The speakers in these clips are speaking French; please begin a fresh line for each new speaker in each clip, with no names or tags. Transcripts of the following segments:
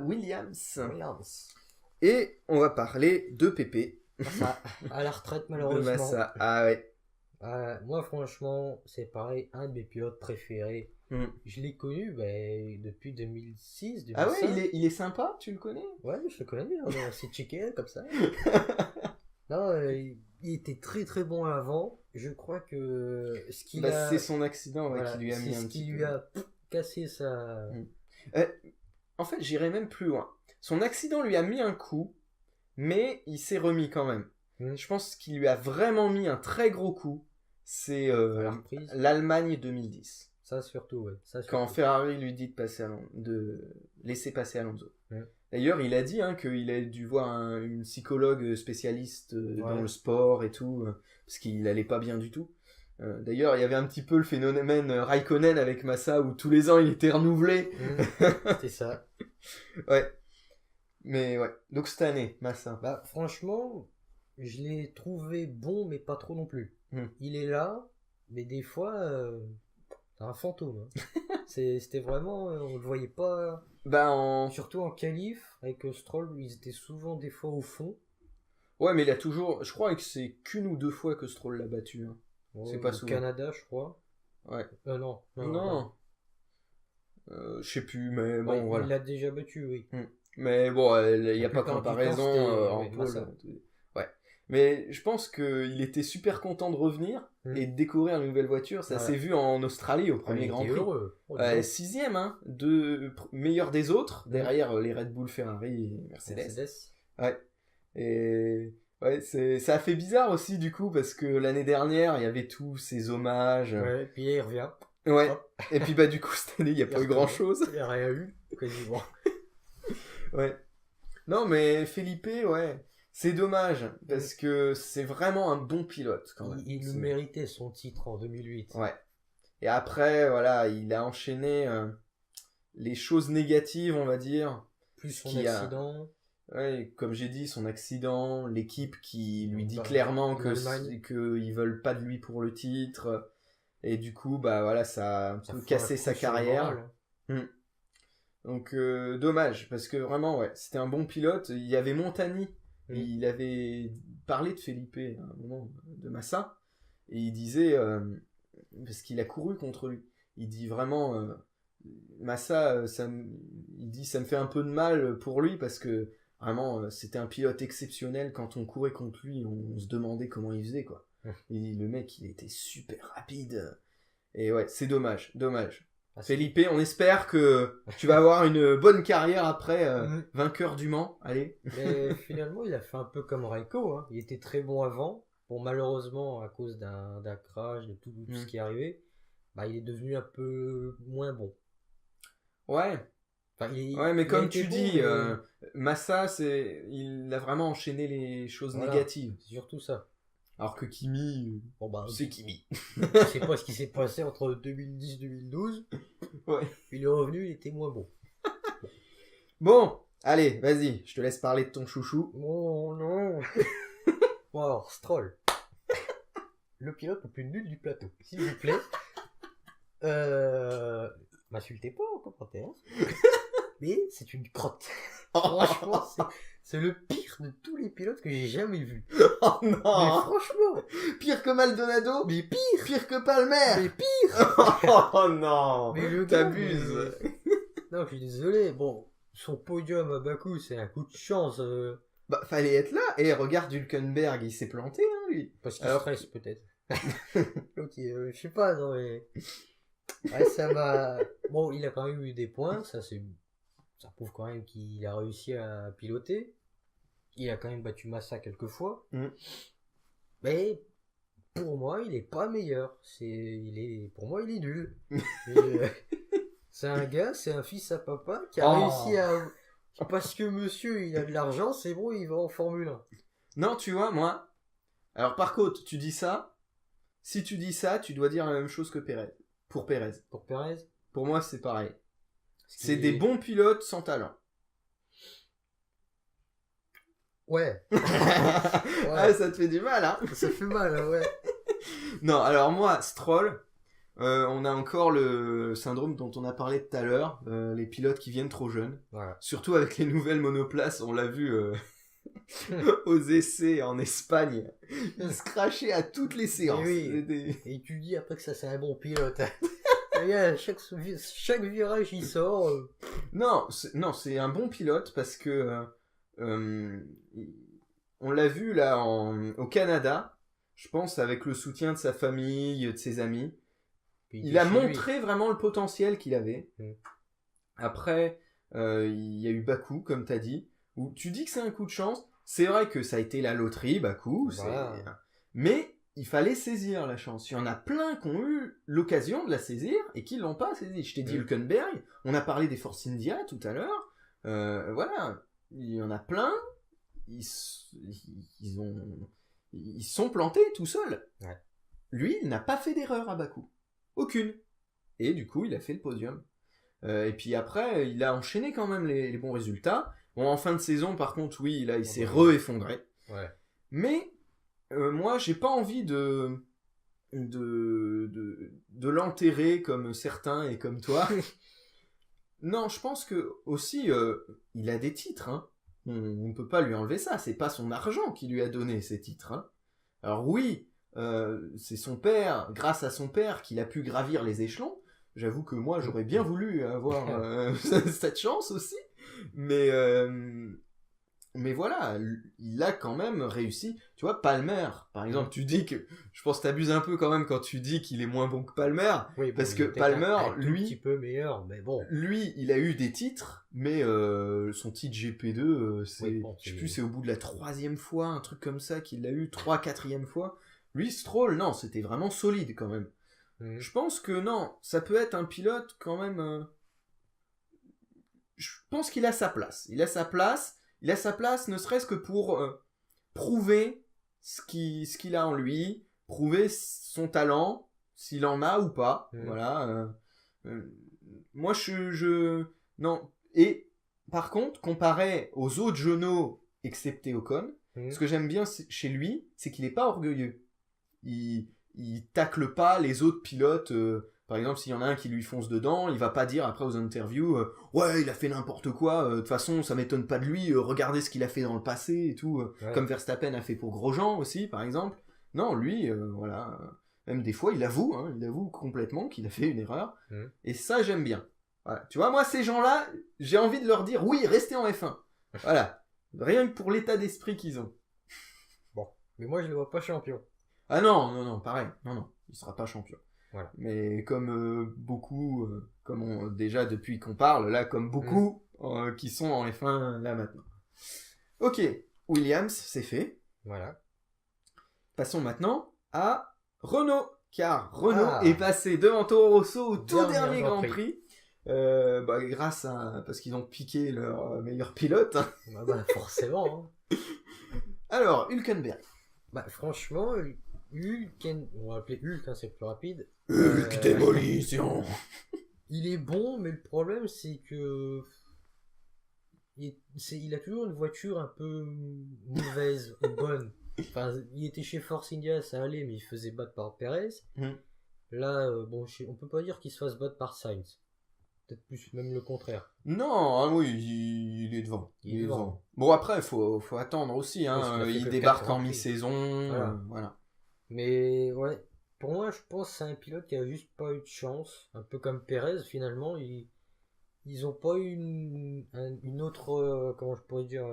Williams.
Williams.
Et on va parler de Pépé.
Massa, à la retraite
De
malheureusement.
Massa. Ah ouais.
Moi franchement, c'est pareil, un de mes pilotes préférés. Je l'ai connu depuis 2006, 2005.
Ah ouais, il est sympa, tu le connais?
Ouais, je le connais, on s'est checké comme ça. Non, il était très très bon avant. Je crois que ce qu'il a...
c'est son accident qui lui a mis un petit peu.
C'est ce qui lui a cassé sa...
En fait, j'irais même plus loin. Son accident lui a mis un coup, mais il s'est remis quand même. Je pense qu'il lui a vraiment mis un très gros coup. C'est l'Allemagne 2010.
Ça surtout, ouais.
Quand Ferrari lui dit de laisser passer Alonso. D'ailleurs, il a dit qu'il a dû voir une psychologue spécialiste dans le sport et tout, parce qu'il allait pas bien du tout. D'ailleurs, il y avait un petit peu le phénomène Raikkonen avec Massa, où tous les ans il était renouvelé.
C'est ça.
Ouais. Mais ouais. Donc cette année, Massa.
Franchement, je l'ai trouvé bon, mais pas trop non plus. Il est là, mais des fois, c'est un fantôme. C'était vraiment, on le voyait pas. Surtout en qualif, avec Stroll, ils étaient souvent des fois au fond.
Ouais, mais il a toujours. Je crois que c'est qu'une ou deux fois que Stroll l'a battu. C'est pas souvent.
Au Canada, je crois.
Ouais.
Non.
Je sais plus, mais bon, voilà.
Il l'a déjà battu, oui.
Mais bon, il n'y a pas comparaison en pôle. Ouais. Mais je pense qu'il était super content de revenir et de découvrir une nouvelle voiture. Ça s'est vu en Australie au premier Grand Prix.
Heureux.
6ème, meilleur des autres, derrière les Red Bull, Ferrari et Mercedes. Ouais. Et ouais, ça a fait bizarre aussi du coup parce que l'année dernière, il y avait tous ces hommages.
Ouais, et puis il revient.
Ouais. Et puis du coup cette année, il n'y a pas eu grand chose.
Il n'y a rien eu, quasiment.
Ouais. Non, mais Felipe, ouais. C'est dommage, parce que c'est vraiment un bon pilote, quand même.
Il méritait son titre en 2008.
Ouais. Et après, voilà, il a enchaîné les choses négatives, on va dire.
Plus son accident.
Ouais, comme j'ai dit, son accident, l'équipe qui lui dit clairement qu'ils veulent pas de lui pour le titre. Et du coup, voilà, ça a un peu cassé sa carrière. Donc, dommage, parce que vraiment, ouais, c'était un bon pilote. Il y avait Montani. Il avait parlé de Felipe à un moment, de Massa, et il disait, parce qu'il a couru contre lui, il dit vraiment, Massa, il dit ça me fait un peu de mal pour lui, parce que vraiment, c'était un pilote exceptionnel, quand on courait contre lui, on se demandait comment il faisait, quoi. Et le mec, il était super rapide, et ouais, c'est dommage. Felipe, on espère que tu vas avoir une bonne carrière après, vainqueur du Mans, allez.
Mais finalement, il a fait un peu comme Raikko, il était très bon avant. Bon, malheureusement, à cause d'un crash, de tout ce qui est arrivé, il est devenu un peu moins bon.
Ouais. Mais comme tu dis, Massa, il a vraiment enchaîné les choses négatives.
C'est surtout ça.
Alors que Kimi, c'est Kimi.
Je sais pas ce qui s'est passé entre 2010 et 2012.
Ouais.
Il est revenu, il était moins bon.
Bon, allez, vas-y, je te laisse parler de ton chouchou.
Oh non. Bon alors, Stroll. Le pilote le plus nul du plateau, s'il vous plaît. M'insultez pas en commentaire. Mais c'est une crotte. Franchement, c'est le pire de tous les pilotes que j'ai jamais vus.
Oh non.
Mais franchement.
Pire que Maldonado.
Mais pire.
Pire que Palmer.
Mais pire.
Oh non.
Mais le
t'abuses.
Non, je suis désolé. Bon, son podium à Bakou, c'est un coup de chance.
Fallait être là. Et regarde Hülkenberg, il s'est planté, lui.
Parce qu'il stresse, peut-être. Donc, je sais pas, non mais... Ouais, ça m'a... Bon, il a quand même eu des points, ça prouve quand même qu'il a réussi à piloter. Il a quand même battu Massa quelques fois. Mais pour moi, il est pas meilleur. Pour moi, il est nul. C'est un gars, c'est un fils à papa qui a réussi à... Parce que monsieur, il a de l'argent, c'est bon, il va en Formule 1.
Non, tu vois, moi... Alors par contre, tu dis ça. Si tu dis ça, tu dois dire la même chose que Pérez. Pour Pérez.
Pour Pérez ?
Pour moi, c'est pareil. C'est des bons pilotes sans talent.
Ouais.
Ah, ça te fait du mal, hein.
Ça fait mal, ouais.
Non, alors moi, Stroll, On a encore le syndrome dont on a parlé tout à l'heure, les pilotes qui viennent trop jeunes.
Voilà.
Surtout avec les nouvelles monoplaces, on l'a vu aux essais en Espagne. Ils se crachaient à toutes les séances.
Et tu dis après que ça c'est un bon pilote. Chaque virage il sort.
Non, c'est un bon pilote parce que on l'a vu là au Canada, je pense avec le soutien de sa famille, de ses amis. Il a montré vraiment le potentiel qu'il avait. Après, il y a eu Bakou, comme tu as dit, où tu dis que c'est un coup de chance. C'est vrai que ça a été la loterie, Bakou, mais il fallait saisir la chance. Il y en a plein qui ont eu l'occasion de la saisir et qui ne l'ont pas saisie. Je t'ai dit Hülkenberg, on a parlé des Force India tout à l'heure. Voilà, il y en a plein, ils sont plantés tout seuls. Ouais. Lui, il n'a pas fait d'erreur à Bakou. Aucune. Et du coup, il a fait le podium. Et puis après, il a enchaîné quand même les bons résultats. Bon, en fin de saison, par contre, oui, là, il s'est re-effondré. Ouais. Mais moi, j'ai pas envie de l'enterrer comme certains et comme toi. Non, je pense que aussi, il a des titres. Hein. On ne peut pas lui enlever ça. C'est pas son argent qui lui a donné ces titres. Hein. Alors oui, c'est son père, grâce à son père, qu'il a pu gravir les échelons. J'avoue que moi, j'aurais bien voulu avoir cette chance aussi. Mais voilà, il a quand même réussi. Tu vois, Palmer, par exemple, tu dis que... Je pense que t'abuses un peu quand même quand tu dis qu'il est moins bon que Palmer. Oui, bon, parce que Palmer, lui...
un petit peu meilleur, mais bon.
Lui, il a eu des titres, mais son titre GP2, c'est... Oui, bon, je sais plus, c'est au bout de la 3e fois, un truc comme ça, qu'il l'a eu, 4e fois. Lui, Stroll, non, c'était vraiment solide quand même. Je pense que non, ça peut être un pilote quand même... Je pense qu'il a sa place. Il a sa place ne serait-ce que pour prouver ce qu'il a en lui, prouver son talent, s'il en a ou pas. Voilà. Moi, non. Et par contre, comparé aux autres genoux, excepté Ocon, ce que j'aime bien chez lui, c'est qu'il n'est pas orgueilleux. Il tacle pas les autres pilotes. Par exemple, s'il y en a un qui lui fonce dedans, il va pas dire après aux interviews ouais, il a fait n'importe quoi, de toute façon ça m'étonne pas de lui, regardez ce qu'il a fait dans le passé et tout, comme Verstappen a fait pour Grosjean aussi par exemple. Non, lui, voilà, même des fois il avoue complètement qu'il a fait une erreur, et ça j'aime bien. Voilà. Tu vois, moi ces gens-là, j'ai envie de leur dire oui, restez en F1. Voilà, rien que pour l'état d'esprit qu'ils ont.
Bon, mais moi je le vois pas champion.
Ah non, pareil, non, il sera pas champion. Voilà. Mais comme beaucoup, déjà depuis qu'on parle, là, comme beaucoup qui sont en F1 là maintenant. Ok, Williams, c'est fait. Voilà. Passons maintenant à Renault, car Renault est passé devant Toro Rosso au tout dernier Grand Prix. Grâce à... parce qu'ils ont piqué leur meilleur pilote.
Forcément. Hein.
Alors, Hülkenberg.
Franchement... on va l'appeler Hulk, hein, c'est plus rapide.
Hulk démolition.
Il est bon, mais le problème c'est que il a toujours une voiture un peu mauvaise ou bonne. Enfin, il était chez Force India, ça allait, mais il faisait battre par Perez. Là, on peut pas dire qu'il se fasse battre par Sainz. Peut-être plus même le contraire.
Non, oui, il est devant. Il est devant. Bon, après, faut attendre aussi. Hein. Il débarque en mi-saison. Voilà.
Mais ouais, pour moi, je pense que c'est un pilote qui a juste pas eu de chance. Un peu comme Perez, finalement. Ils ont pas eu une autre... comment je pourrais dire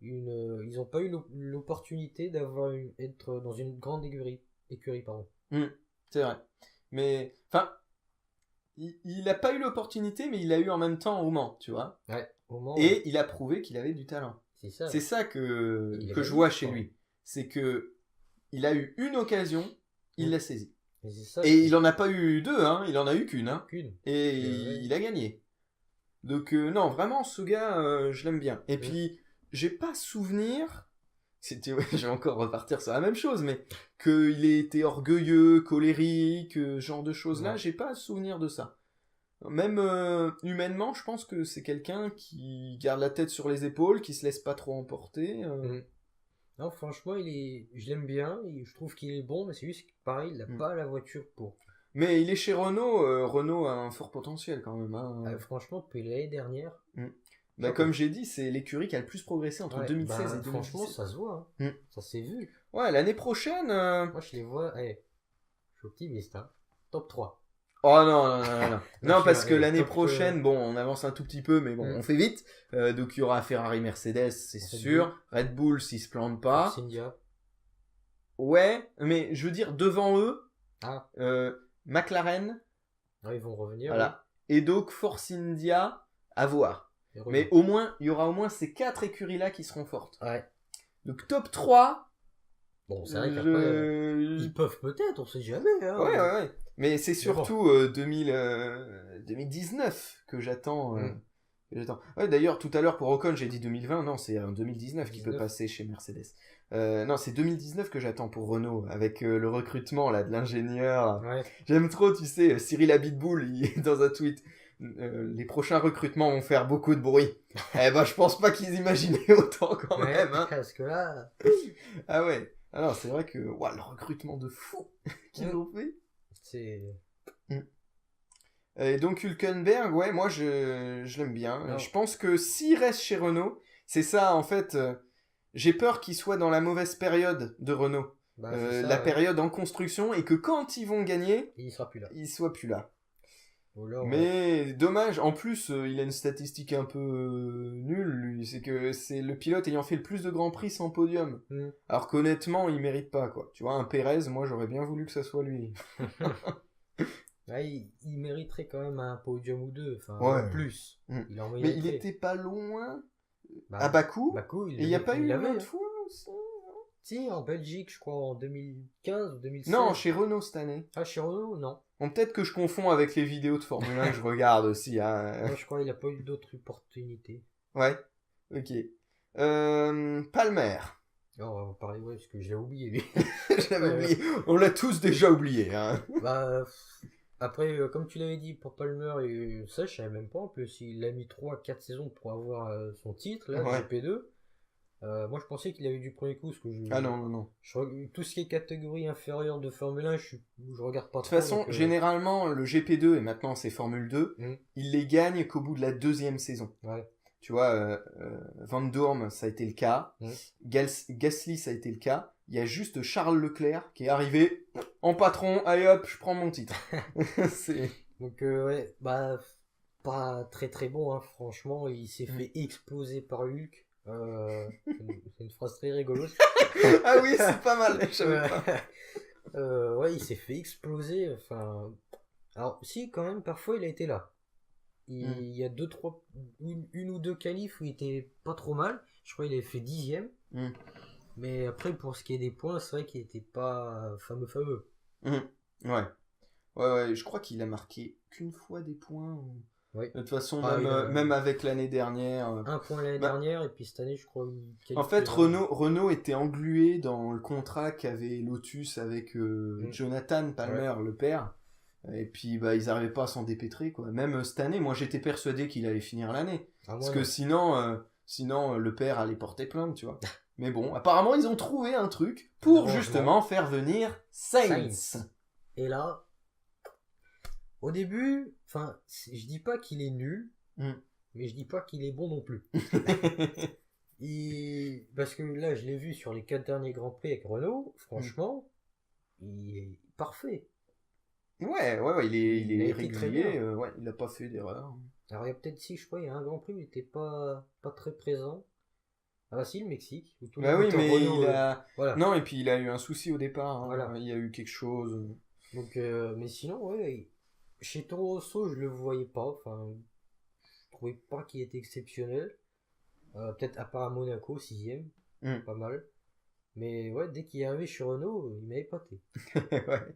ils ont pas eu l'opportunité d'être dans une grande écurie pardon.
C'est vrai. Mais, enfin... Il a pas eu l'opportunité, mais il l'a eu en même temps au Mans, tu vois.
Ouais, au Mans.
Et il a prouvé qu'il avait du talent. C'est ça que je vois chez lui. C'est que il a eu une occasion, il l'a saisie. Et il en a pas eu deux, hein. Il en a eu qu'une. Hein. Et il a gagné. Donc non, vraiment, ce gars, je l'aime bien. Et puis, j'ai pas souvenir... je vais encore repartir sur la même chose, mais qu'il ait été orgueilleux, colérique, ce genre de choses-là, j'ai pas souvenir de ça. Même humainement, je pense que c'est quelqu'un qui garde la tête sur les épaules, qui se laisse pas trop emporter.
Non, franchement, je l'aime bien, je trouve qu'il est bon, mais c'est juste pareil, il n'a pas la voiture pour.
Mais il est chez Renault. Renault a un fort potentiel quand même. Hein.
Franchement, depuis l'année dernière.
Bah, comme j'ai dit, c'est l'écurie qui a le plus progressé entre 2016 et 2017.
Franchement, ça se voit. Hein. Ça s'est vu.
Ouais, l'année prochaine.
Moi, je les vois. Je suis optimiste. Hein. Top 3.
Oh non. Non, parce que l'année prochaine, bon, on avance un tout petit peu, mais bon, on fait vite. Donc il y aura Ferrari, Mercedes, c'est sûr. Red Bull, s'ils se plantent pas.
Force India.
Ouais, mais je veux dire, devant eux,
Ah.
McLaren.
Ah, ils vont revenir.
Voilà.
Oui.
Et donc Force India, à voir. Mais au moins, il y aura au moins ces 4 écuries-là qui seront fortes.
Ouais.
Donc top 3.
Bon, c'est vrai qu'après, ils peuvent peut-être, on sait jamais. Hein.
Ouais. Mais c'est surtout 2019 que j'attends. Ouais, d'ailleurs, tout à l'heure pour Ocon, j'ai dit 2020. Non, c'est en 2019 qu'il peut passer chez Mercedes. Non, c'est 2019 que j'attends pour Renault, avec le recrutement là, de l'ingénieur.
Ouais.
J'aime trop, tu sais, Cyril Abitboul, il est dans un tweet. Les prochains recrutements vont faire beaucoup de bruit. Eh ben, je pense pas qu'ils imaginaient autant quand même. Hein.
Parce que là...
Ah ouais. Alors, c'est vrai que le recrutement de fou qu'ils ont fait.
C'est...
Et donc Hülkenberg, ouais, moi je l'aime bien. Non. Je pense que s'il reste chez Renault, c'est ça en fait. J'ai peur qu'il soit dans la mauvaise période de Renault. La période en construction, et que quand ils vont gagner,
il sera plus là.
Il soit plus là.
Alors,
mais dommage, en plus il a une statistique un peu nulle, lui, c'est que c'est le pilote ayant fait le plus de grands prix sans podium. Alors qu'honnêtement, il mérite pas, quoi. Tu vois, un Pérez, moi j'aurais bien voulu que ça soit lui.
Ouais, il mériterait quand même un podium ou deux, enfin plus.
Mais il était pas loin à Bakou. Et il n'y a pas eu une autre fois aussi.
Si, en Belgique, je crois, en 2015 ou 2016.
Non, chez Renault cette année.
Ah, chez Renault, non.
Bon, peut-être que je confonds avec les vidéos de Formule 1 que je regarde aussi. Hein.
Moi, je crois qu'il n'a pas eu d'autres opportunités.
Ouais, ok. Palmer.
Oh, on va parler, parce que je l'ai oublié, lui.
Je l'avais oublié. On l'a tous déjà oublié. Hein.
Bah, après, comme tu l'avais dit, pour Palmer, ça, je savais même pas. En plus, il a mis 3-4 saisons pour avoir son titre, là, GP2. Moi, je pensais qu'il avait eu du premier coup.
Ah non.
Tout ce qui est catégorie inférieure de Formule 1, je regarde pas trop.
De toute façon, généralement, le GP2, et maintenant c'est Formule 2, il les gagne qu'au bout de la 2e saison.
Ouais.
Tu vois, Van Dorn, ça a été le cas. Gasly, ça a été le cas. Il y a juste Charles Leclerc qui est arrivé en patron. Allez hop, je prends mon titre.
Donc, ouais, bah, pas très très bon, hein, franchement. Il s'est fait exploser par Hulk. C'est une phrase très rigolote.
Ah oui, c'est pas mal, je savais pas.
Ouais, il s'est fait exploser. Enfin, alors si, quand même, parfois il a été là. Il y a une ou deux qualifs où il était pas trop mal. Je crois qu'il avait fait 10e. Mais après, pour ce qui est des points, c'est vrai qu'il était pas fameux.
Ouais, je crois qu'il a marqué qu'une fois des points.
Oui.
De toute façon, même avec l'année dernière.
Un point l'année dernière, et puis cette année, je crois.
En fait, Renault était englué dans le contrat qu'avait Lotus avec Jonathan Palmer, le père. Et puis, bah, ils n'arrivaient pas à s'en dépêtrer, quoi. Même cette année, moi, j'étais persuadé qu'il allait finir l'année. Parce que sinon, le père allait porter plainte, tu vois. Mais bon, apparemment, ils ont trouvé un truc pour justement faire venir Sainz.
Et là. Au début, enfin, je dis pas qu'il est nul, mais je dis pas qu'il est bon non plus. Parce que là, je l'ai vu sur les 4 derniers Grands Prix avec Renault, franchement, il est parfait.
Ouais, il est régulier, il a pas fait d'erreur.
Alors il y a peut-être je crois, il y a un Grand Prix où il était pas très présent. Ah si, le Mexique.
Bah oui, mais Renault, voilà. Non, et puis il a eu un souci au départ, hein. Voilà. Il y a eu quelque chose.
Donc, mais sinon, ouais... Chez Toro Rosso, je le voyais pas. Enfin, je trouvais pas qu'il était exceptionnel. Peut-être à part à Monaco, 6e. Pas mal. Mais ouais, dès qu'il est arrivé chez Renault, il m'a épaté.
Ouais.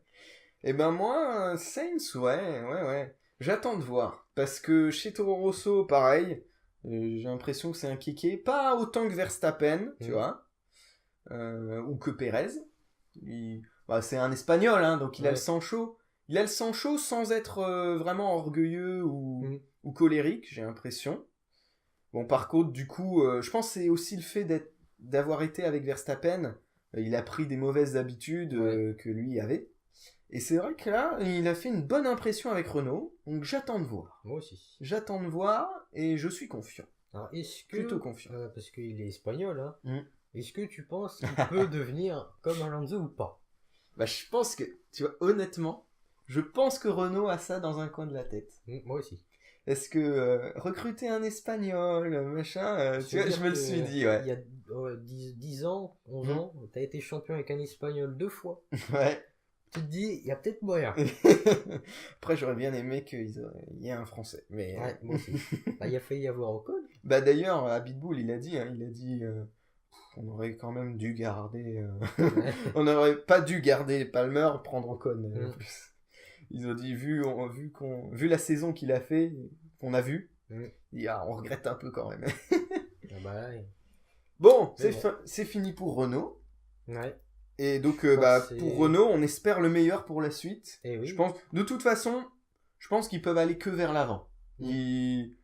Et ben moi, Sainz, ouais. J'attends de voir. Parce que chez Toro Rosso, pareil. J'ai l'impression que c'est un kéké. Pas autant que Verstappen, tu vois. Ou que Pérez. C'est un Espagnol, hein, donc il a le sang chaud. Il a le sang chaud sans être vraiment orgueilleux ou colérique, j'ai l'impression. Bon, par contre, du coup, je pense que c'est aussi le fait d'avoir été avec Verstappen. Il a pris des mauvaises habitudes que lui avait. Et c'est vrai que là, il a fait une bonne impression avec Renault, donc j'attends de voir.
Moi aussi.
J'attends de voir et je suis confiant.
Alors,
Plutôt confiant.
Parce qu'il est espagnol, hein.
Mm.
Est-ce que tu penses qu'il peut devenir comme Alonso ou pas?
Bah, je pense que, tu vois, honnêtement, je pense que Renault a ça dans un coin de la tête.
Moi aussi.
Est-ce que recruter un Espagnol, machin, tu vois, je me le suis dit, ouais.
Il y a 10 ans, 11 ans, t'as été champion avec un Espagnol 2 fois.
Ouais.
Tu te dis, il y a peut-être moyen.
Après, j'aurais bien aimé qu'il y ait un Français. Mais...
Ouais, moi aussi. Bah, il a failli y avoir Ocon.
Bah d'ailleurs, Abitbull, il a dit, on aurait quand même dû garder... on n'aurait pas dû garder Palmer, prendre Ocon. En plus. Ils ont dit, vu la saison qu'il a fait, qu'on a vu, on regrette un peu quand même.
Ah bah, ouais.
Bon, c'est fini pour Renault.
Ouais.
Et donc, pour Renault, on espère le meilleur pour la suite.
Et oui.
Je pense, de toute façon, je pense qu'ils peuvent aller que vers l'avant. Ils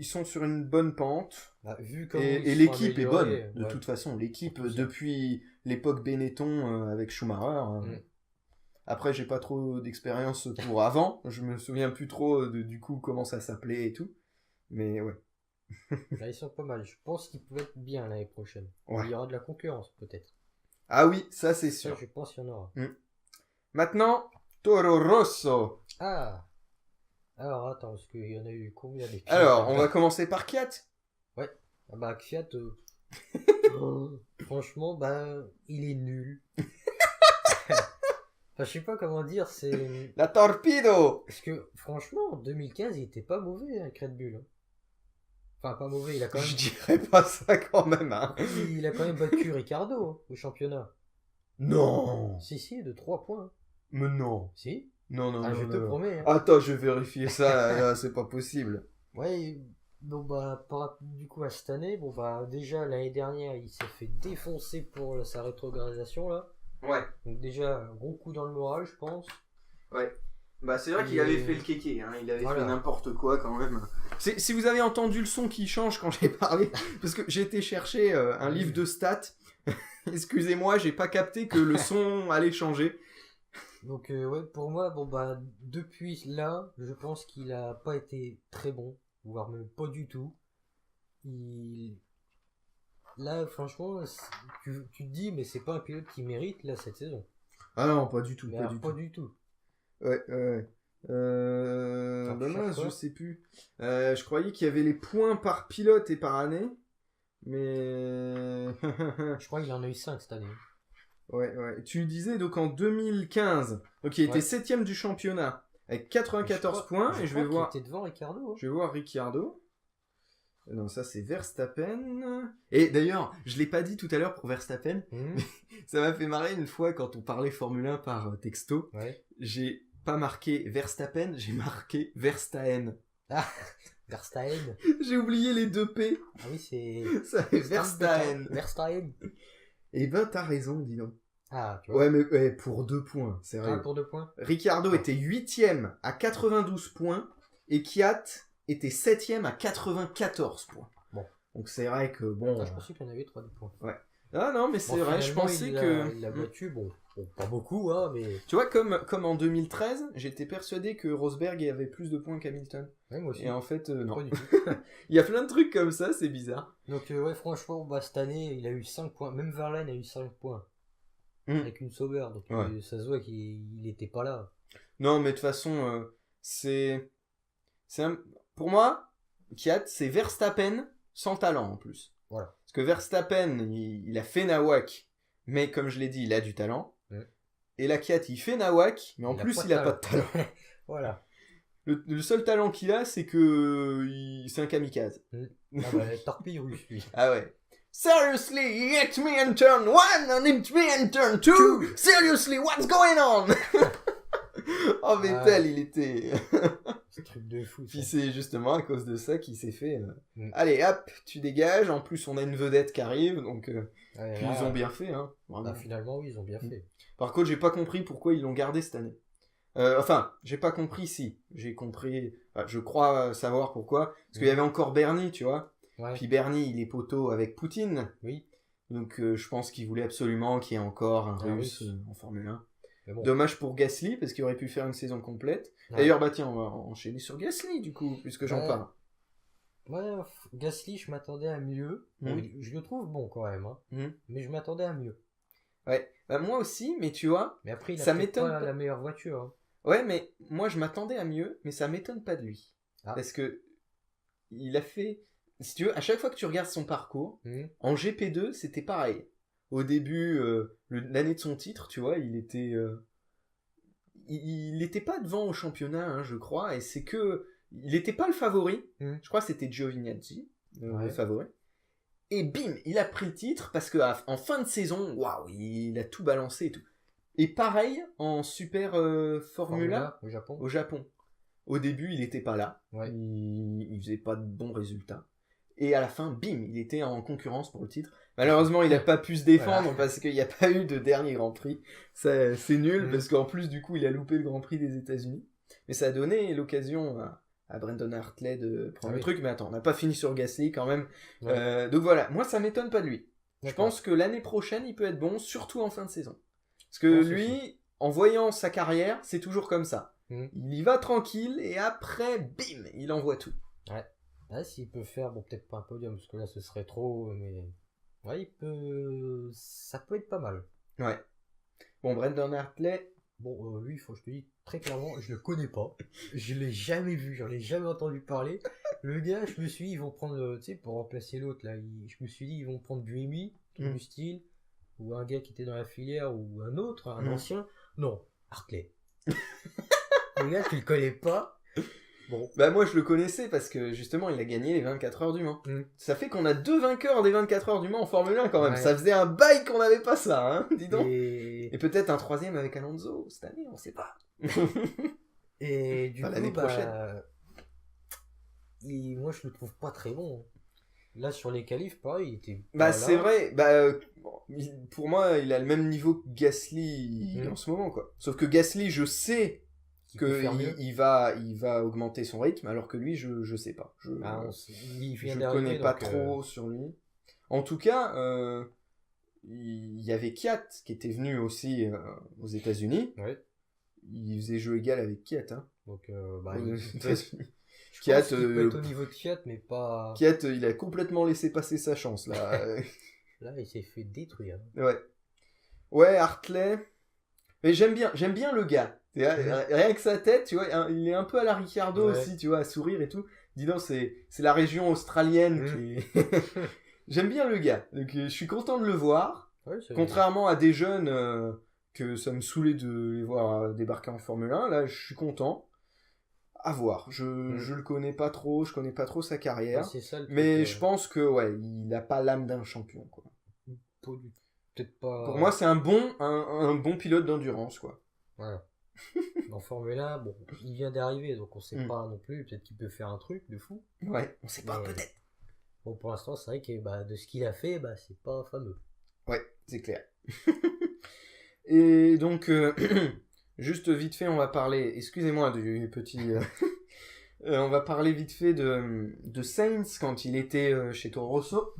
sont sur une bonne pente.
Bah,
et l'équipe est bonne. De toute façon, l'équipe, depuis l'époque Benetton avec Schumacher. Après, j'ai pas trop d'expérience pour avant. Je me souviens plus trop du coup comment ça s'appelait et tout. Mais ouais.
Là, ils sont pas mal. Je pense qu'ils peuvent être bien l'année prochaine.
Ouais.
Il y aura de la concurrence, peut-être.
Ah oui, ça c'est sûr.
Ça, je pense qu'il y en aura.
Maintenant, Toro Rosso.
Ah. Alors, attends, parce qu'il y en a eu combien des pilotes?
Alors, on va commencer par Kvyat.
Ouais. Ah bah, Kvyat, franchement, bah, il est nul. Enfin, je sais pas comment dire, c'est...
La Torpedo.
Parce que, franchement, en 2015, il était pas mauvais avec Red Bull. Enfin, pas mauvais, il a quand même...
Je dirais pas ça quand même, hein.
Il a quand même battu Ricciardo au championnat.
Non.
Si, de 3 points.
Mais non.
Si.
Non,
je te promets. Hein.
Attends, je vais vérifier ça, là, c'est pas possible.
Ouais, bon bah, du coup, à cette année, bon bah, déjà, l'année dernière, il s'est fait défoncer pour sa rétrogradation, là.
Ouais.
Donc déjà, un gros coup dans le moral, je pense.
Ouais. Bah c'est vrai qu'il avait fait le kéké, hein. Il avait fait n'importe quoi quand même. Si vous avez entendu le son qui change quand j'ai parlé, parce que j'ai été chercher un livre de stats, excusez-moi, j'ai pas capté que le son allait changer.
Donc ouais, pour moi, bon bah depuis là, je pense qu'il a pas été très bon, voire même pas du tout. Là, franchement, tu te dis, mais c'est pas un pilote qui mérite là cette saison.
Ah non, pas du tout,
pas du tout.
Ouais. Mince, je sais plus. Je croyais qu'il y avait les points par pilote et par année, mais
je crois qu'il en a eu 5 cette année.
Ouais. Tu disais donc en 2015, donc il était 7ème du championnat avec 94 points et je vais voir.
Il était devant Ricciardo. Hein.
Je vais voir Ricciardo. Non, ça c'est Verstappen. Et d'ailleurs, je l'ai pas dit tout à l'heure pour Verstappen, mais ça m'a fait marrer une fois quand on parlait Formule 1 par texto.
Ouais.
J'ai pas marqué Verstappen, j'ai marqué Verstappen.
Ah, Verstappen.
J'ai oublié les 2 P.
Ah oui, c'est...
Ça fait Verstappen.
Verstappen.
Eh ben, t'as raison, dis donc.
Ah, tu vois.
Ouais, mais pour 2 points, c'est vrai.
Ah, pour 2 points.
Ricciardo était 8ème à 92 points et Kvyat était 7ème à 94 points.
Bon.
Donc c'est vrai que bon...
je pensais qu'il y en avait 3 points.
Ouais. Ah non, mais c'est vrai, je pensais que...
Il l'a battu, bon, pas beaucoup, hein, mais...
Tu vois, comme en 2013, j'étais persuadé que Rosberg avait plus de points qu'Hamilton.
Ouais, moi aussi.
Et en fait, non.
Pas du tout.
Il y a plein de trucs comme ça, c'est bizarre.
Donc ouais, franchement, bah, cette année, il a eu 5 points. Même Verlaine a eu 5 points. Avec une Sauber, donc ça se voit qu'il était pas là.
Non, mais de toute façon, pour moi, Kvyat, c'est Verstappen sans talent en plus.
Voilà.
Parce que Verstappen, il a fait Nawak, mais comme je l'ai dit, il a du talent. Et la Kvyat, il fait Nawak, mais en plus, il a pas de talent.
Voilà.
Le seul talent qu'il a, c'est que c'est un kamikaze.
Ah bah, torpille russe, lui.
Ah ouais. Seriously, he hit me in turn 1 and hit me in turn 2. Seriously, what's going on? Oh, Vettel, il était...
C'est un truc de fou.
Puis c'est justement à cause de ça qu'il s'est fait... Allez, hop, tu dégages. En plus, on a une vedette qui arrive, donc... puis ils ont bien fait, hein.
Bah, finalement, oui, ils ont bien fait.
Par contre, j'ai pas compris pourquoi ils l'ont gardé cette année. Enfin, j'ai pas compris si. J'ai compris... je crois savoir pourquoi. Parce qu'il y avait encore Bernie, tu vois.
Ouais.
Puis Bernie, il est poteau avec Poutine.
Oui.
Donc je pense qu'il voulait absolument qu'il y ait encore un Russe en Formule 1.
Bon.
Dommage pour Gasly, parce qu'il aurait pu faire une saison complète. Ouais. D'ailleurs, bah tiens, on va enchaîner sur Gasly, du coup, puisque j'en parle.
Ouais, Gasly, je m'attendais à mieux. Bon, je le trouve bon quand même, hein. Mais je m'attendais à mieux.
Ouais, bah moi aussi, mais tu vois,
mais après, il a
ça m'étonne
pas la meilleure voiture. Hein.
Ouais, mais moi je m'attendais à mieux, mais ça m'étonne pas de lui. Parce que il a fait, si tu veux, à chaque fois que tu regardes son parcours, en GP2, c'était pareil. Au début, l'année de son titre, tu vois, il était pas devant au championnat, hein, je crois, et c'est que il n'était pas le favori. Je crois que c'était Giovinazzi, le favori. Et bim, il a pris le titre parce que en fin de saison, waouh, il a tout balancé et tout. Et pareil en Super Formula au Japon. Au début, il n'était pas là. Ouais. Il faisait pas de bons résultats. Et à la fin, bim, il était en concurrence pour le titre. Malheureusement, il n'a pas pu se défendre parce qu'il n'y a pas eu de dernier Grand Prix. Ça, c'est nul parce qu'en plus, du coup, il a loupé le Grand Prix des États-Unis. Mais ça a donné l'occasion à Brandon Hartley de prendre le truc. Mais attends, on n'a pas fini sur Gasly quand même. Ouais. Donc voilà, moi, ça m'étonne pas de lui. D'accord. Je pense que l'année prochaine, il peut être bon, surtout en fin de saison. Parce que lui, en voyant sa carrière, c'est toujours comme ça. Il y va tranquille et après, bim, il envoie tout.
Ouais. Là, s'il peut faire, bon, peut-être pas un podium, parce que là, ce serait trop, mais... Ouais, ça peut être pas mal.
Ouais. Bon, Brandon Hartley...
Bon, lui, faut que je te dise, très clairement, je le connais pas. Je l'ai jamais vu, j'en ai jamais entendu parler. Le gars, je me suis dit, ils vont prendre, tu sais, pour remplacer l'autre, là, je me suis dit, ils vont prendre Buemi, du style, ou un gars qui était dans la filière, ou un autre, un ancien. Non, Hartley. Le gars, tu le connais pas.
Bon. Bah moi je le connaissais parce que justement il a gagné les 24 heures du Mans. Ça fait qu'on a 2 vainqueurs des 24 heures du Mans en Formule 1 quand même. Ouais. Ça faisait un bail qu'on n'avait pas ça, hein, dis donc. Et peut-être un 3ème avec Alonso cette année, on sait pas.
Et du coup,
l'année prochaine.
Moi je le trouve pas très bon. Là sur les qualifs, pareil, il était.
Bah c'est vrai, bah pour moi il a le même niveau que Gasly en ce moment quoi. Sauf que Gasly, je sais qu'il va augmenter son rythme, alors que lui, je sais pas. Je connais pas trop sur lui. En tout cas, il y avait Kiat qui était venu aussi aux États-Unis. Ouais. Il faisait jeu égal avec Kiat. Hein.
Donc, Kiat, il peut être au niveau de Kiat, mais pas.
Kiat, il a complètement laissé passer sa chance là.
Là, il s'est fait détruire.
Ouais, Hartley. Mais j'aime bien le gars. Rien que sa tête, tu vois, il est un peu à la Ricciardo aussi, tu vois, à sourire et tout. Dis donc, c'est la région australienne qui est... J'aime bien le gars, donc je suis content de le voir. Ouais, contrairement à des jeunes que ça me saoulait de les voir débarquer en Formule 1, là, je suis content. À voir, je le connais pas trop, je connais pas trop sa carrière. Ouais, c'est ça, mais je pense que, il a pas l'âme d'un champion, quoi.
Peut-être pas...
Pour moi, c'est un bon pilote d'endurance, quoi.
Voilà. En Formule 1, bon, il vient d'arriver, donc on sait pas non plus. Peut-être qu'il peut faire un truc de fou.
Ouais, on sait pas, peut-être.
Bon, pour l'instant, c'est vrai que de ce qu'il a fait, c'est pas fameux.
Ouais, c'est clair. Et donc, juste vite fait, on va parler, excusez-moi du petit... on va parler vite fait de Sainz quand il était chez Toro Rosso.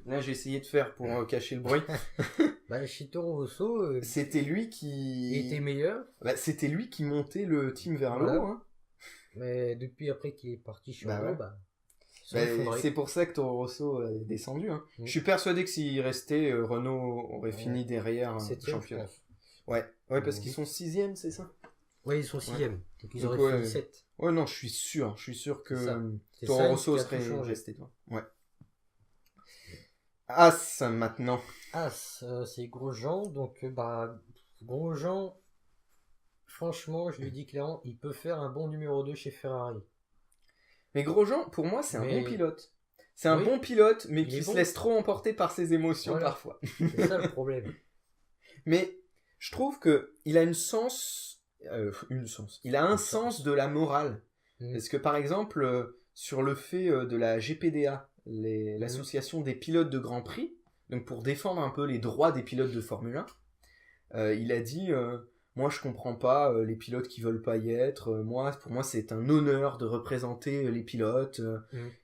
Là, j'ai essayé de faire pour cacher le bruit.
Chez Toro Rosso,
c'était lui qui
était meilleur.
C'était lui qui montait le team vers le haut. Hein.
Mais depuis après qu'il est parti chez Renault,
c'est pour ça que Toro Rosso est descendu. Hein. Je suis persuadé que s'il restait, Renault aurait fini derrière le championnat. Ouais, parce qu'ils sont 6ème, c'est ça?
Ouais, ils sont 6ème. Donc ils auraient fini 7.
Ouais, non, je suis sûr que Toro Rosso serait resté. Ouais. As maintenant.
As, c'est Grosjean. Donc, Grosjean, franchement, je lui dis clairement, il peut faire un bon numéro 2 chez Ferrari.
Mais Grosjean, pour moi, c'est un bon pilote. C'est un bon pilote, mais qui se laisse trop emporter par ses émotions parfois.
C'est ça le problème.
Mais je trouve qu'il a il a un sens de la morale. Parce que par exemple, sur le fait de la GPDA, l'association des pilotes de Grand Prix, donc pour défendre un peu les droits des pilotes de Formule 1, il a dit moi je comprends pas les pilotes qui veulent pas y être, pour moi c'est un honneur de représenter les pilotes,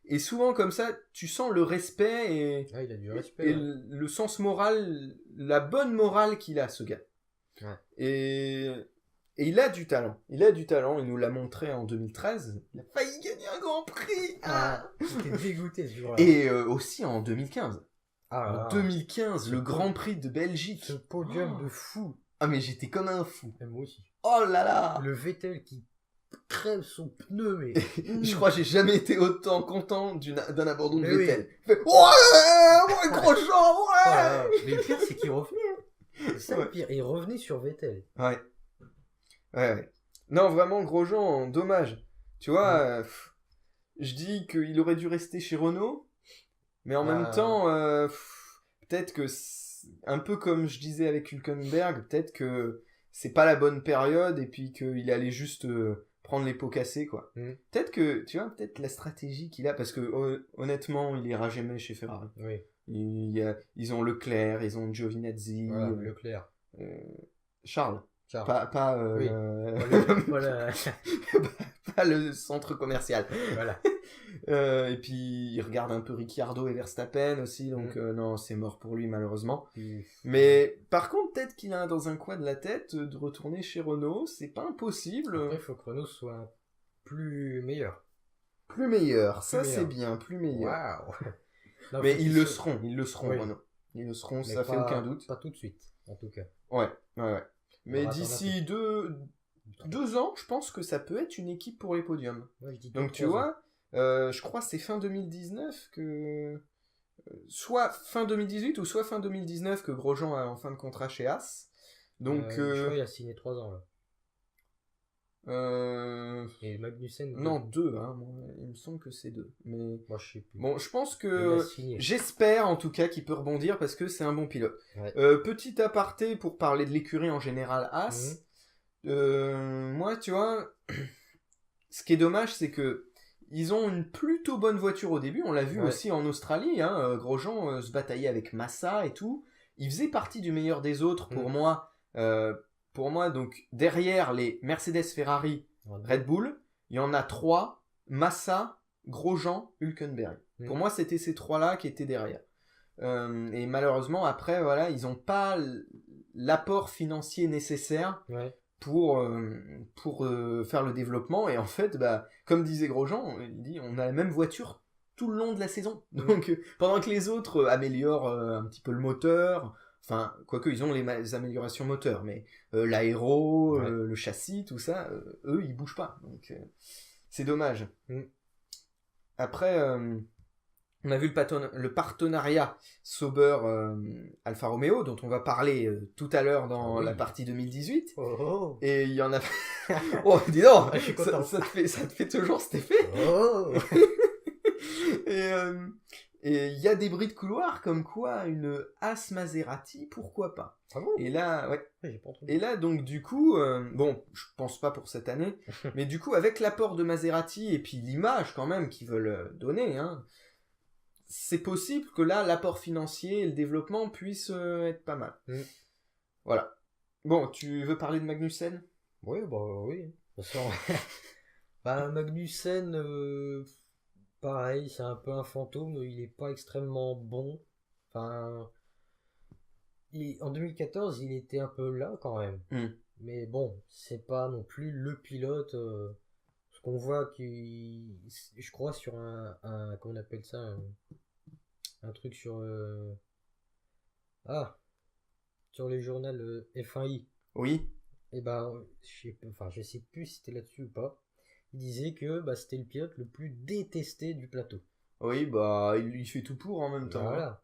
et souvent comme ça tu sens le respect et,
il a du respect,
et le sens moral, la bonne morale qu'il a, ce gars.
Ouais.
Et il a du talent. Il a du talent. Il nous l'a montré en 2013. Il a failli gagner un Grand Prix.
J'étais dégoûté ce jour-là.
Et aussi en 2015.
En
2015, le Grand Prix de Belgique.
Ce podium de fou.
Ah, mais j'étais comme un fou.
Et moi aussi.
Oh là là.
Le Vettel qui crève son pneu, mais...
Je crois que j'ai jamais été autant content d'un abandon de
Mais
Vettel.
oui.
Il fait, ouais, Grosjean, ouais.
Mais le pire, c'est qu'il revenait. C'est ça le pire. Il revenait sur Vettel.
Ouais. Non, vraiment, Grosjean, dommage. Tu vois, je dis qu'il aurait dû rester chez Renault, mais en même temps, peut-être que, un peu comme je disais avec Hülkenberg, peut-être que c'est pas la bonne période et puis qu'il allait juste prendre les pots cassés, quoi. Peut-être que, tu vois, peut-être la stratégie qu'il a, parce que honnêtement, il ira jamais chez Ferrari.
Oui.
Ils ont Leclerc, ils ont Giovinazzi.
Voilà, Leclerc.
Charles.
Charles.
Pas,
oui. Voilà.
pas le centre commercial.
Voilà.
Et puis il regarde un peu Ricciardo et Verstappen aussi, donc non, c'est mort pour lui malheureusement. Mais par contre, peut-être qu'il a dans un coin de la tête de retourner chez Renault, c'est pas impossible.
Après, il faut que Renault soit plus meilleur.
Plus meilleur, ça c'est bien, plus meilleur.
Waouh.
Mais ils le seront, oui. Renault. Ils le seront,
mais
ça fait aucun doute.
Pas tout de suite, en tout cas.
Ouais. Mais d'ici 2 ans, je pense que ça peut être une équipe pour les podiums.
Ouais,
donc tu vois, je crois que c'est fin 2019 que... soit fin 2018 ou soit fin 2019 que Grosjean a en fin de contrat chez As. Donc,
je crois qu'il a signé 3 ans là. Et Magnussen...
Non, 2, hein. Il me semble que c'est 2. Mais...
Moi, je sais plus.
Bon, je pense que... J'espère en tout cas qu'il peut rebondir parce que c'est un bon pilote.
Ouais.
Petit aparté pour parler de l'écurie en général As. Moi, tu vois, ce qui est dommage, c'est que ils ont une plutôt bonne voiture au début. On l'a vu aussi en Australie. Hein, Grosjean se bataillait avec Massa et tout. Il faisait partie du meilleur des autres pour moi. Donc derrière les Mercedes, Ferrari, Red Bull, il y en a 3, Massa, Grosjean, Hülkenberg. Pour moi, c'était ces 3-là qui étaient derrière. Et malheureusement, après, voilà, ils n'ont pas l'apport financier nécessaire pour faire le développement. Et en fait, comme disait Grosjean, il dit, on a la même voiture tout le long de la saison. Donc, pendant que les autres améliorent un petit peu le moteur... Enfin, quoique, ils ont les améliorations moteurs, mais l'aéro, le châssis, tout ça, eux, ils bougent pas. Donc, c'est dommage. Après, on a vu le partenariat Sauber-Alfa Romeo, dont on va parler tout à l'heure dans la partie 2018. Et il y en a... oh, dis donc, ça te fait toujours cet effet. Et il y a des bruits de couloir comme quoi une As Maserati, pourquoi pas.
Ah bon ?
Et là,
j'ai pas entendu.
Et là, donc du coup, bon, je pense pas pour cette année, mais du coup, avec l'apport de Maserati et puis l'image quand même qu'ils veulent donner, hein, c'est possible que là, l'apport financier et le développement puissent être pas mal. Voilà. Bon, tu veux parler de Magnussen ?
Oui. De toute façon, Magnussen... pareil, c'est un peu un fantôme, il est pas extrêmement bon. Enfin, en 2014, il était un peu là quand même. Mais bon, c'est pas non plus le pilote. Ce qu'on voit je crois sur un comment on appelle ça, un truc sur sur les journaux F1i.
Oui.
Et je sais plus si c'était là-dessus ou pas. Il disait que c'était le pilote le plus détesté du plateau.
Oui, il fait tout pour en même temps.
Voilà.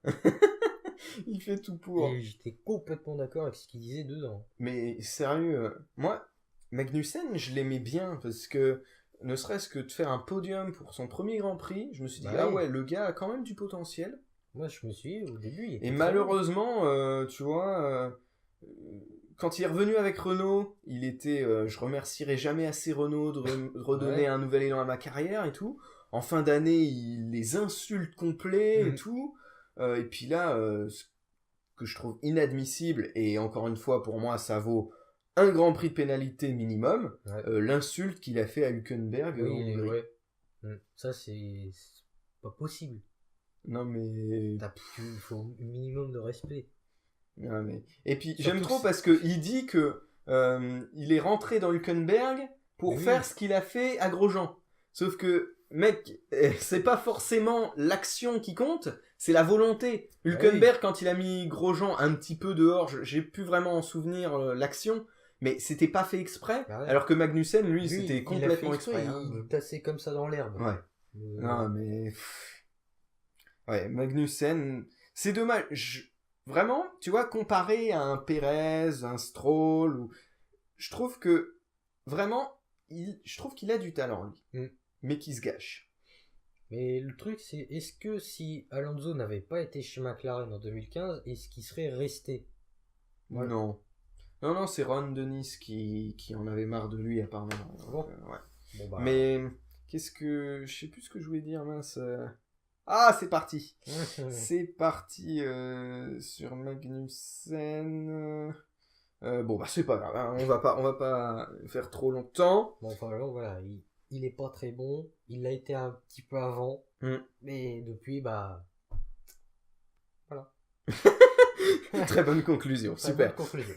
Il fait tout pour.
Et j'étais complètement d'accord avec ce qu'il disait dedans.
Mais sérieux, moi, Magnussen, je l'aimais bien parce que, ne serait-ce que de faire un podium pour son premier Grand Prix, je me suis dit, le gars a quand même du potentiel.
Moi, je me suis dit, au début,
et malheureusement, tu vois... quand il est revenu avec Renault, il était, je remercierai jamais assez Renault de redonner un nouvel élan à ma carrière et tout. En fin d'année, il les insulte complets et tout. Et puis là, ce que je trouve inadmissible, et encore une fois, pour moi, ça vaut un Grand Prix de pénalité minimum, l'insulte qu'il a fait à Hülkenberg.
Ça, c'est pas possible.
Non, mais...
Il faut un minimum de respect.
Ouais, mais... Et puis
Surtout
j'aime trop parce qu'il dit que il est rentré dans Hülkenberg pour faire ce qu'il a fait à Grosjean. Sauf que, mec, c'est pas forcément l'action qui compte, c'est la volonté. Hülkenberg, quand il a mis Grosjean un petit peu dehors, j'ai plus vraiment en souvenir l'action, mais c'était pas fait exprès. Alors que Magnussen, lui c'était complètement exprès.
Il tassait comme ça dans l'herbe.
Ouais. Non, mais... Ouais, Magnussen, c'est dommage. Vraiment, tu vois, comparé à un Perez, un Stroll, je trouve que, vraiment, je trouve qu'il a du talent, lui. Mais qu'il se gâche.
Mais le truc, c'est, est-ce que si Alonso n'avait pas été chez McLaren en 2015, est-ce qu'il serait resté?
Voilà. Non, c'est Ron Dennis qui en avait marre de lui, apparemment.
Bon.
Ouais.
Bon, bah...
Mais, je sais plus ce que je voulais dire, mince. Ah, c'est parti. C'est parti sur Magnussen. Bon, bah, c'est pas grave, hein. On va pas faire trop longtemps.
Bon, enfin, alors, voilà, il est pas très bon. Il l'a été un petit peu avant. Mais depuis, bah... Voilà.
Très bonne conclusion, super.
Bonne conclusion.